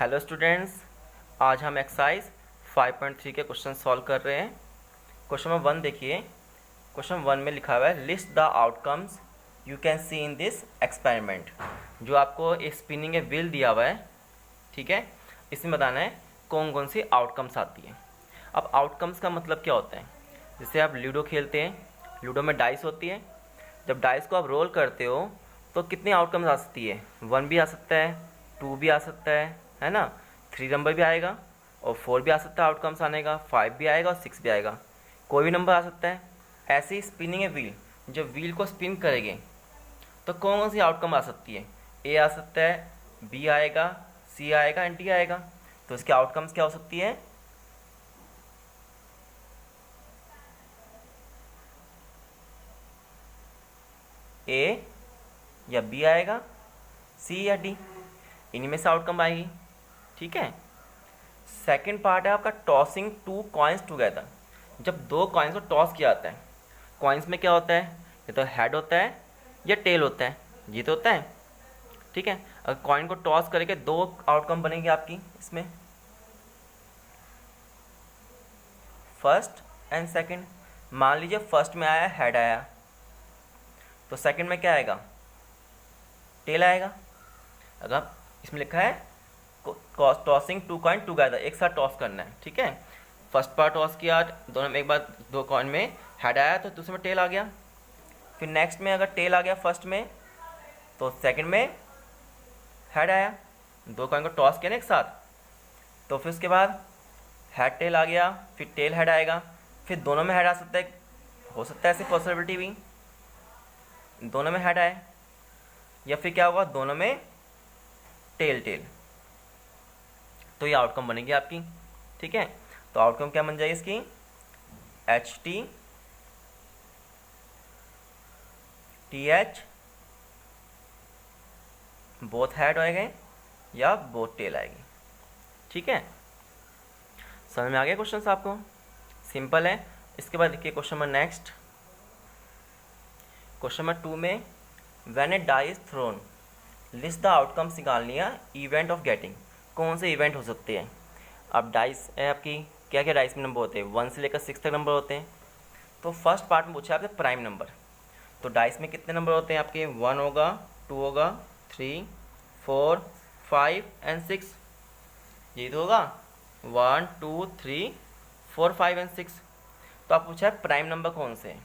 Hello students, आज हम exercise 5.3 के क्वेश्चन सॉल्व कर रहे हैं। क्वेश्चन नंबर 1 देखिए। क्वेश्चन 1 में लिखा हुआ है list the outcomes you can see in this experiment. जो आपको एक स्पिनिंग व्हील दिया हुआ है, ठीक है, इसमें बताना है कौन कौन सी आउटकम्स आती है। अब आउटकम्स का मतलब क्या होता है? जैसे आप लूडो खेलते हैं, लूडो में डाइस होती है। जब डाइस को आप रोल करते हो तो कितनी आउटकम्स आ सकती है? 1 भी आ सकता है, 2 भी आ सकता है ना, 3 नंबर भी आएगा और 4 भी आ सकता है आउटकम्स आने का, 5 भी आएगा और 6 भी आएगा, कोई भी नंबर आ सकता है। ऐसे ही स्पिनिंग है व्हील, जब व्हील को स्पिन करेंगे तो कौन कौन सी आउटकम आ सकती है? ए आ सकता है, बी आएगा, सी आएगा एंड डी आएगा। तो इसकी आउटकम्स क्या हो सकती है? ए या बी आएगा, सी या डी, इन्हीं में से आउटकम आएगी। ठीक है। सेकंड पार्ट है आपका टॉसिंग टू कॉइन्स टुगेदर। जब दो कॉइन्स को टॉस किया जाता है, कॉइन्स में क्या होता है? ये तो हेड होता है या टेल होता है, ये तो होता है। ठीक है। अगर कॉइन को टॉस करके दो आउटकम बनेगी आपकी इसमें, फर्स्ट एंड सेकंड। मान लीजिए फर्स्ट में आया हेड आया, तो सेकंड में क्या आएगा? टेल आएगा। अगर इसमें लिखा है टॉसिंग टू कॉइन टुगेदर, एक साथ टॉस करना है। ठीक है। फर्स्ट पार्ट टॉस किया, दोनों में एक बार दो कॉइन में हेड आया तो दूसरे में टेल आ गया। फिर नेक्स्ट में अगर टेल आ गया फर्स्ट में, तो सेकंड में हेड आया। दो कॉइन को टॉस किया ना एक साथ, तो फिर उसके बाद हेड टेल आ गया, फिर टेल हेड आएगा। फिर दोनों में हेड आ सकता है, हो सकता है ऐसी पॉसिबिलिटी भी, दोनों में हेड आए, या फिर क्या होगा दोनों में टेल टेल। तो ये आउटकम बनेगी आपकी। ठीक है। तो आउटकम क्या बन जाएगी इसकी? H T T H, both head आएंगे या बोथ टेल आएगी। ठीक है। समझ में आ गया क्वेश्चन आपको? सिंपल है। इसके बाद देखिए question number next. Question number 2 में when a die is thrown list the outcomes निकाल लिया इवेंट ऑफ गेटिंग। कौन से इवेंट हो सकते हैं? अब डाइस है आपकी, क्या क्या डाइस में नंबर होते हैं? 1 से लेकर 6 तक नंबर होते हैं। तो फर्स्ट पार्ट में पूछा आपसे प्राइम नंबर। तो डाइस में कितने नंबर होते हैं आपके? 1 होगा, 2 होगा, 3, 4, 5 एंड 6। यही तो होगा, 1, 2, 3, 4, 5 एंड 6। तो आप पूछा है प्राइम नंबर कौन से हैं,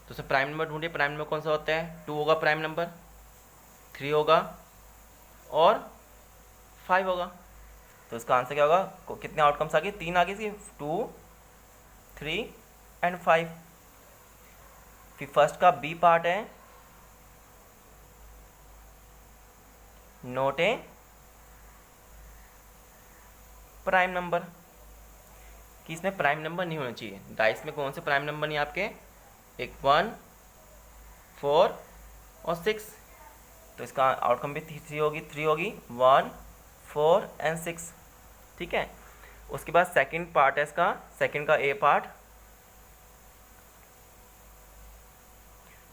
तो उसमें प्राइम नंबर ढूंढिए। प्राइम नंबर कौन सा होता है? 2 होगा प्राइम नंबर, 3 होगा और 5 होगा। तो इसका आंसर क्या होगा? कितने आउटकम्स आ गए? 3 आ गई, 2, 3 एंड 5। फिर फर्स्ट का बी पार्ट है नोट ए प्राइम नंबर, कि इसमें प्राइम नंबर नहीं होना चाहिए। डाइस में कौन से प्राइम नंबर नहीं आपके? एक 1, 4 और 6। तो इसका आउटकम भी 3 होगी, 1, 4 एंड 6। ठीक है। उसके बाद सेकंड पार्ट है इसका, सेकंड का ए पार्ट।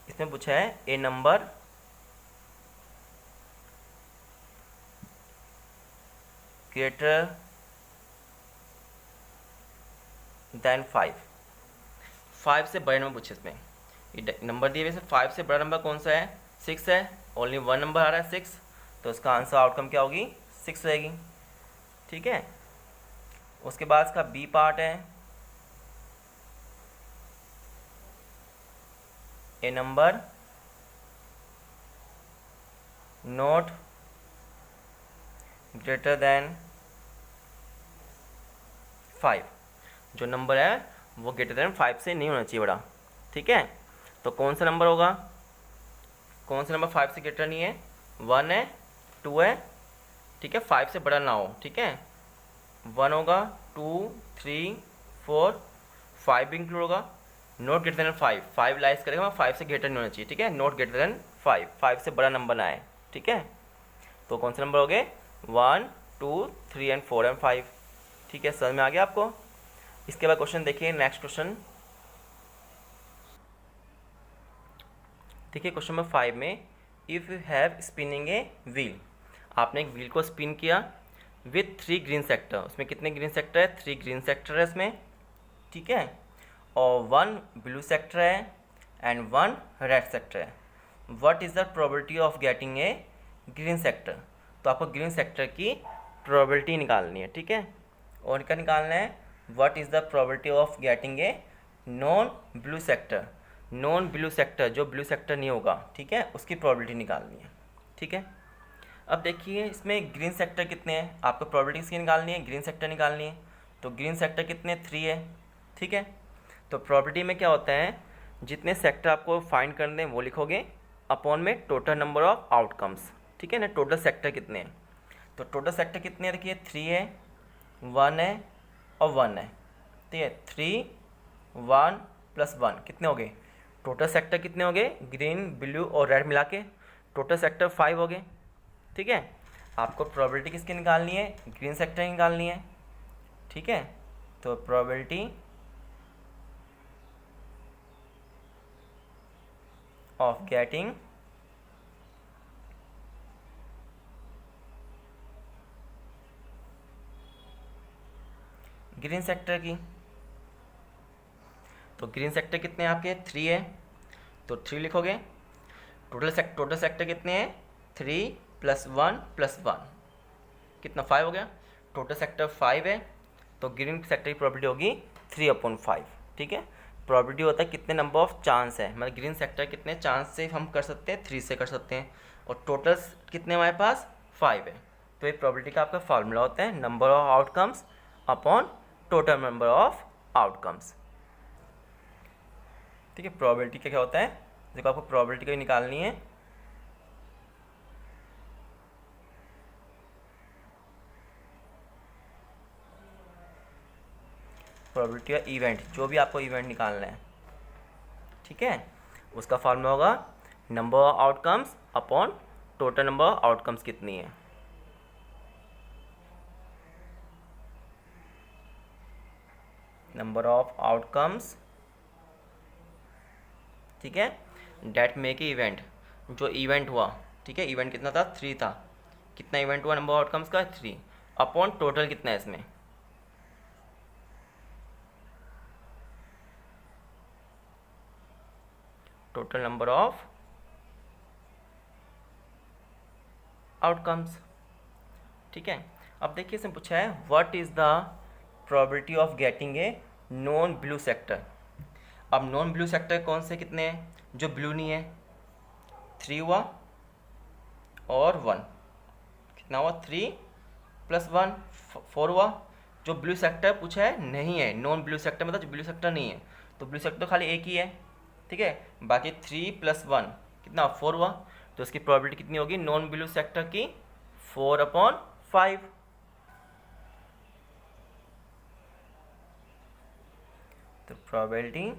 इसमें पूछा है ए नंबर ग्रेटर देन 5 से बड़े नंबर पूछे। इसमें ये नंबर दिए हुए 5 से बड़ा नंबर कौन सा है? 6 है। ओनली 1 नंबर आ रहा है 6, तो इसका आंसर आउटकम क्या होगी? 6 रहेगी। ठीक है। उसके बाद इसका बी पार्ट है ए नंबर नॉट ग्रेटर देन 5। जो नंबर है वो ग्रेटर देन 5 से नहीं होना चाहिए बड़ा। ठीक है। तो कौन सा नंबर होगा? कौन सा नंबर 5 से ग्रेटर नहीं है? 1 है, 2 है। ठीक है। 5 से बड़ा ना हो। ठीक है। 1 होगा, 2, 3, 4, 5 भी इंक्लूड होगा। नॉट ग्रेटर देन 5, 5 लाइज करेगा, 5 से ग्रेटर नहीं होना चाहिए। ठीक है। नॉट ग्रेटर देन 5, 5 से बड़ा नंबर ना आए। ठीक है। तो कौन से नंबर हो गए? 1, 2, 3 एंड 4 एंड 5। ठीक है। समझ में आ गया आपको? इसके बाद क्वेश्चन देखिए, नेक्स्ट क्वेश्चन देखिए। क्वेश्चन नंबर 5 में if you have spinning a wheel, आपने एक व्हील को स्पिन किया विथ 3 ग्रीन सेक्टर। उसमें कितने ग्रीन सेक्टर है? 3 ग्रीन सेक्टर है इसमें, ठीक है, और 1 ब्लू सेक्टर है एंड 1 रेड सेक्टर है। What is the probability of getting A green sector? तो आपको ग्रीन सेक्टर की प्रोबेबिलिटी निकालनी है, ठीक है। और क्या निकालना है? What is the probability of getting a non blue sector. Non blue sector, जो ब्लू सेक्टर नहीं होगा, ठीक है, उसकी प्रोबेबिलिटी निकालनी है, ठीक है। अब देखिए इसमें ग्रीन सेक्टर कितने हैं, आपको प्रोबेबिलिटी किसकी निकालनी है? ग्रीन सेक्टर निकालनी है। तो ग्रीन सेक्टर कितने? 3 है, ठीक है। तो प्रोबेबिलिटी में क्या होता है, जितने सेक्टर आपको फाइंड करने हैं वो लिखोगे अपॉन में टोटल नंबर ऑफ आउटकम्स, ठीक है ना। टोटल सेक्टर कितने हैं? तो टोटल सेक्टर कितने हैं? देखिए 3 है, 1 है और 1 है, ठीक है। 3 1 प्लस 1 कितने हो गए? टोटल सेक्टर कितने हो गए? ग्रीन ब्लू और रेड मिला के टोटल सेक्टर 5 हो गए, ठीक है। आपको प्रोबेबिलिटी किसकी निकालनी है? ग्रीन सेक्टर की निकालनी है, ठीक है। तो probability of getting green sector की, तो ग्रीन सेक्टर कितने हैं आपके? 3 है, तो 3 लिखोगे। टोटल सेक्टर कितने हैं? 3 प्लस 1 प्लस 1 कितना? 5 हो गया। टोटल सेक्टर 5 है, तो ग्रीन सेक्टर की प्रोबेबिलिटी होगी 3/5, ठीक है। प्रोबेबिलिटी होता है कितने नंबर ऑफ चांस है, मतलब ग्रीन सेक्टर कितने चांस से हम कर सकते हैं? 3 से कर सकते हैं, और टोटल कितने हमारे पास? 5 है। तो ये प्रोबेबिलिटी का आपका फार्मूला होता है number of outcomes upon total number of outcomes, ठीक है। प्रोबेबिलिटी क्या क्या होता है, देखो आपको प्रोबेबिलिटी को निकालनी है। प्रोबेबिलिटी का इवेंट, जो भी आपको इवेंट निकालना है, ठीक है, उसका फॉर्मूला होगा number of outcomes upon total number of outcomes कितनी है। नंबर ऑफ आउटकम्स, ठीक है, डेट मेक इवेंट, जो इवेंट हुआ, ठीक है। इवेंट कितना था? 3 था। कितना इवेंट हुआ नंबर ऑफ आउटकम्स का? 3 अपॉन टोटल कितना है इसमें? टोटल नंबर ऑफ आउटकम्स, ठीक है। अब देखिए इसमें पूछा है what is the probability of getting a non blue sector. अब नॉन ब्लू सेक्टर कौन से कितने हैं? जो ब्लू नहीं है, 3 हुआ और 1, कितना हुआ? 3 प्लस 1 4 हुआ। जो ब्लू सेक्टर पूछा है नहीं है, नॉन ब्लू सेक्टर मतलब जो ब्लू सेक्टर नहीं है, तो ब्लू सेक्टर खाली एक ही है, ठीक है। बाकी 3 प्लस 1 कितना? 4 हुआ। तो इसकी प्रोबेबिलिटी कितनी होगी नॉन ब्लू सेक्टर की? 4/5। तो probability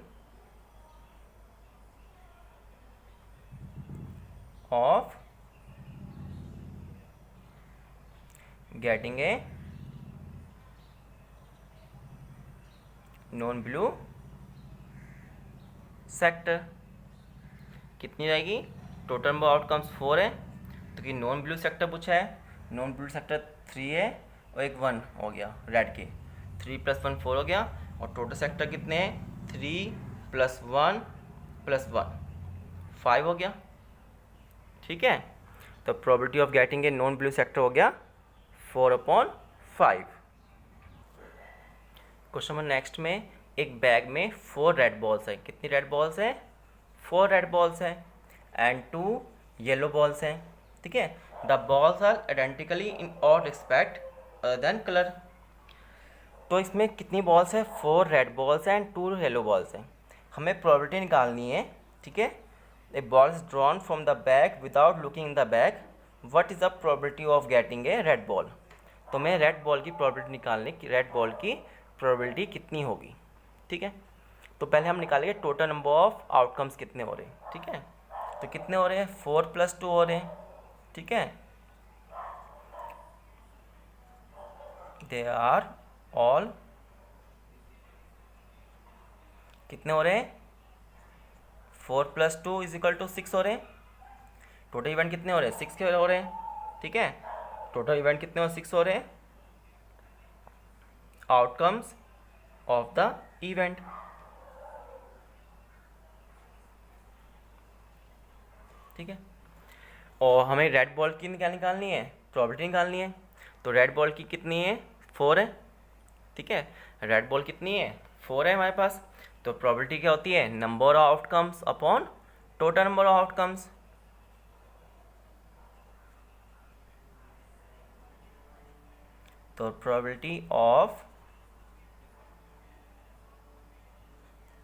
of getting a non blue sector कितनी रहेगी? टोटल नंबर आउटकम्स 4 है, तो कि नॉन ब्लू सेक्टर पूछा है, नॉन ब्लू सेक्टर 3 है और एक 1 हो गया रेड के, 3 प्लस 1 4 हो गया। और टोटल सेक्टर कितने हैं? 3 प्लस 1 प्लस 1 5 हो गया, ठीक है। तो probability of getting a non blue sector हो गया 4/5। क्वेश्चन नंबर नेक्स्ट में, एक बैग में 4 रेड बॉल्स है। कितनी रेड बॉल्स है? 4 रेड बॉल्स है एंड 2 येलो बॉल्स हैं, ठीक है। The balls are identically in all respect other than colour. तो इसमें कितनी बॉल्स है? 4 रेड बॉल्स हैं एंड 2 येलो बॉल्स हैं। हमें प्रोबेबिलिटी निकालनी है, ठीक है। A ball is drawn from the bag without looking in the bag, what is the probability of getting a red ball. तो मैं रेड बॉल की प्रोबेबिलिटी निकालने की, रेड बॉल की प्रोबेबिलिटी कितनी होगी, ठीक है। तो पहले हम निकालेंगे टोटल नंबर ऑफ आउटकम्स कितने हो रहे हैं, ठीक है। तो कितने हो रहे हैं? 4 + 2 हो रहे हैं, ठीक है। दे आर ऑल कितने हो रहे हैं? 4 + 2 = 6 हो रहे हैं। टोटल इवेंट कितने हो रहे हैं? 6 के हो रहे हैं, ठीक है। टोटल इवेंट कितने हो? 6 हो रहे हैं, आउटकम्स ऑफ द इवेंट। ठीक है, और हमें रेड बॉल की क्या निकालनी है, प्रोबेबिलिटी निकालनी है। तो रेड बॉल की कितनी है, 4 है। ठीक है, रेड बॉल कितनी है, 4 है हमारे पास। तो प्रोबेबिलिटी क्या होती है, number of outcomes upon total number of outcomes. तो probability of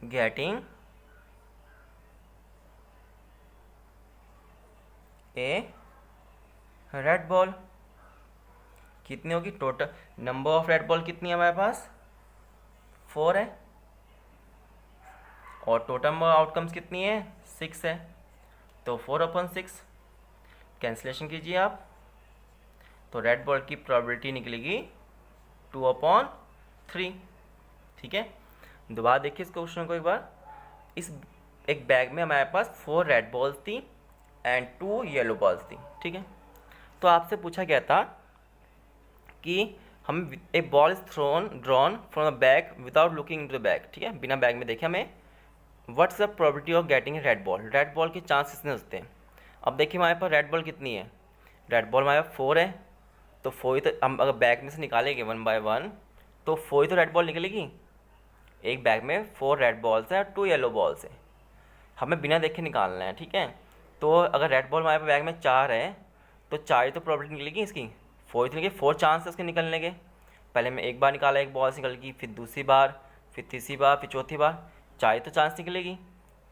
getting a red ball कितनी होगी, total number of red ball कितनी है हमारे पास, 4 है, और टोटल नंबर आउटकम्स कितनी है, 6 है। तो 4/6 कैंसिलेशन कीजिए आप, तो रेड बॉल की प्रोबेबिलिटी निकलेगी 2/3। ठीक है, दोबारा देखिए इस क्वेश्चन को एक बार। इस एक बैग में हमारे पास 4 रेड बॉल्स थी एंड 2 येलो बॉल्स थी। ठीक है, तो आपसे पूछा गया था कि हम a ball is drawn from the bag without looking into the bag. ठीक है, बिना बैग में देखे हमें what's the probability of getting red ball, red ball के चांस कितने होते हैं। अब देखिए हमारे पास रेड बॉल कितनी है, रेड बॉल हमारे पास 4 है। तो 4 ही तो हम अगर बैग में से निकालेंगे 1 बाय 1 तो 4 ही तो रेड बॉल निकलेगी। एक बैग में 4 रेड बॉल्स हैं और 2 येलो बॉल्स हैं, हमें बिना देखे निकालना है। ठीक है, तो अगर रेड बॉल हमारे बैग में 4 है तो 4 ही तो प्रोबेबिलिटी निकलेगी इसकी, 4 ही तो निकलेगी, 4 चांस है उसके निकलने के। पहले मैं एक बार निकाला, एक बॉल निकल गई, फिर दूसरी बार, फिर तीसरी बार, फिर चौथी बार, 4 ही तो चांस निकलेगी।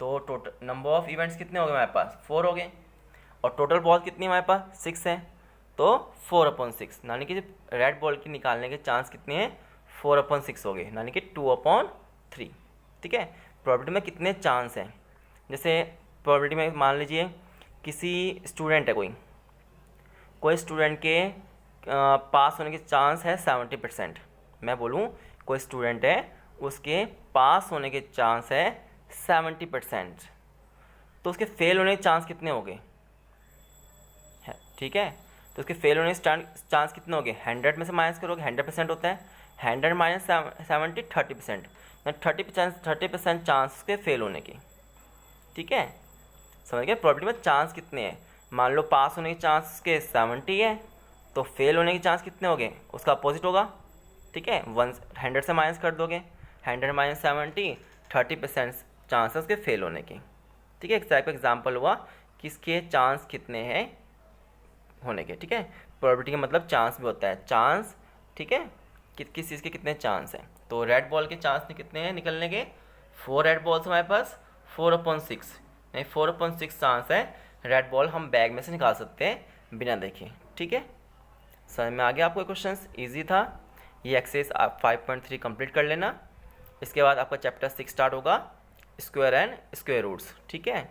तो टोटल नंबर ऑफ इवेंट्स कितने हो गए हमारे पास, 4 हो गए, और टोटल बॉल कितनी हमारे पास 6 है। तो 4/6 यानी कि रेड बॉल की निकालने के चांस कितने हैं, 4/6 हो गए, यानी कि 2/3। ठीक है, प्रोबेबिलिटी में कितने चांस हैं, जैसे प्रोबेबिलिटी में मान लीजिए किसी स्टूडेंट है, कोई स्टूडेंट के पास होने के चांस है 70%। मैं बोलूँ कोई स्टूडेंट है उसके पास होने के चांस है 70%, तो उसके फेल होने के चांस कितने हो गए, ठीक है। तो उसके फेल होने के चांस कितने हो गए, 100 में से माइनस करोगे 100% होता है, 100 माइनस 70 30%, 30% चांस उसके फेल होने की। ठीक है, समझ गए, प्रोबेबिलिटी में चांस कितने हैं। मान लो पास होने के चांस उसके 70 है, तो फेल होने के चांस कितने हो गए, उसका अपोजिट होगा। ठीक है, 100 से माइनस कर दोगे, 100 माइनस 70 30% चांस है उसके फेल होने की। ठीक है, एक टाइप का एग्जाम्पल हुआ कि इसके चांस कितने हैं होने के। ठीक है, प्रोबेबिलिटी का मतलब चांस भी होता है, चांस। ठीक है, किस चीज़ के कितने चांस हैं। तो रेड बॉल के चांस कितने हैं निकलने के, 4 रेड बॉल्स हमारे पास, 4/6 नहीं 4/6 चांस है रेड बॉल हम बैग में से निकाल सकते हैं बिना देखे। ठीक है, समझ में आ गया आपको क्वेश्चन, ईजी था। ये एक्सरसाइज आप 5.3 कंप्लीट कर लेना, इसके बाद आपका चैप्टर 6 स्टार्ट होगा, स्क्वायर एंड स्क्वायर रूट्स। ठीक है।